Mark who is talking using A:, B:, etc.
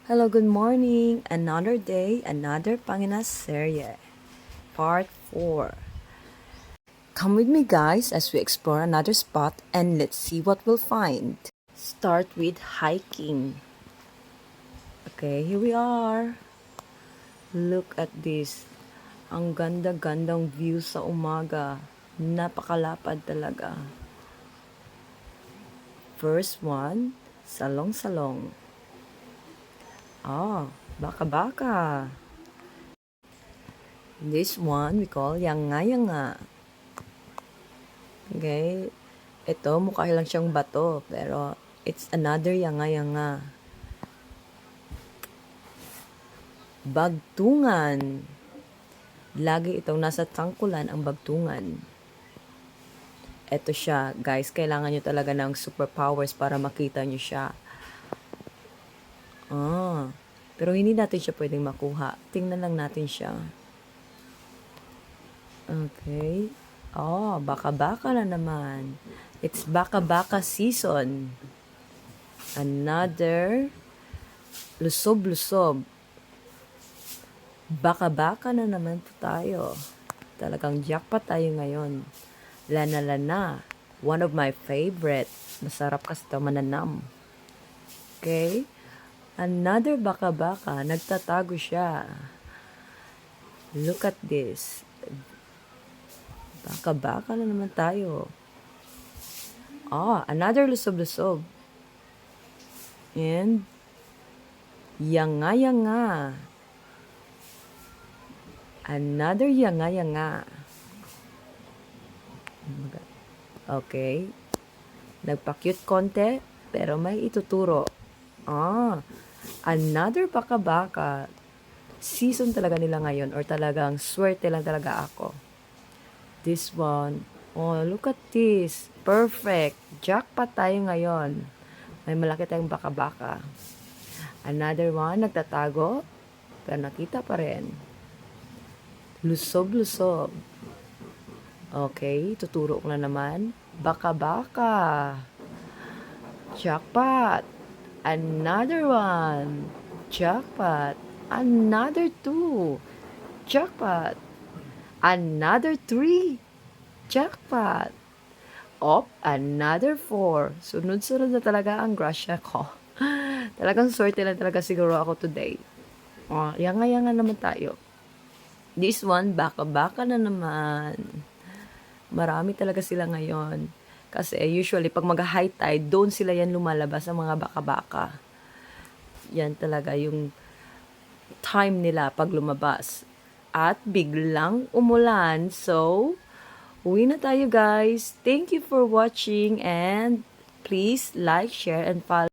A: Hello, good morning. Another day, another Panginas serye. Part 4. Come with me guys as we explore another spot and let's see what we'll find. Start with hiking. Okay, here we are. Look at this. Ang ganda-gandang view sa umaga. Napakalapad talaga. First one, salong-salong. Baka-baka. This one we call yanga-yanga. Okay? Ito, mukha lang siyang bato, pero it's another yanga-yanga. Bagtungan. Lagi itong nasa tangkulan ang bagtungan. Ito siya, guys. Kailangan nyo talaga ng superpowers para makita nyo siya. Pero hindi natin siya pwedeng makuha. Tingnan lang natin siya. Okay. Baka-baka na naman. It's baka-baka season. Another lusob-lusob. Baka-baka na naman po tayo. Talagang jackpot tayo ngayon. Lana-lana. One of my favorite. Masarap kasi ito mananam. Okay. Another baka-baka. Nagtatago siya. Look at this. Baka-baka na naman tayo. Another lusob-lusob. And yanga-yanga. Another yanga-yanga. Okay. Nagpa-cute konti, pero may ituturo. Another baka-baka. Season talaga nila ngayon or talagang swerte lang talaga ako. This one. Look at this. Perfect. Jackpot tayo ngayon. May malaki tayong baka-baka. Another one, nagtatago. Pero nakita pa rin. Lusob-lusob. Okay, tuturo ko na naman. Baka-baka. Jackpot. Another one. Jackpot. Another two. Jackpot. Another 3. Jackpot. Another 4. Sunod-sunod na talaga ang grasya ko. Talagang swerte lang talaga siguro ako today. Yanga-yanga naman tayo. This one, baka-baka na naman. Marami talaga sila ngayon. Kasi usually, pag mag-high tide, doon sila yan lumalabas ang mga baka-baka. Yan talaga yung time nila pag lumabas. At biglang umulan. So, uwi na tayo guys. Thank you for watching and please like, share, and follow.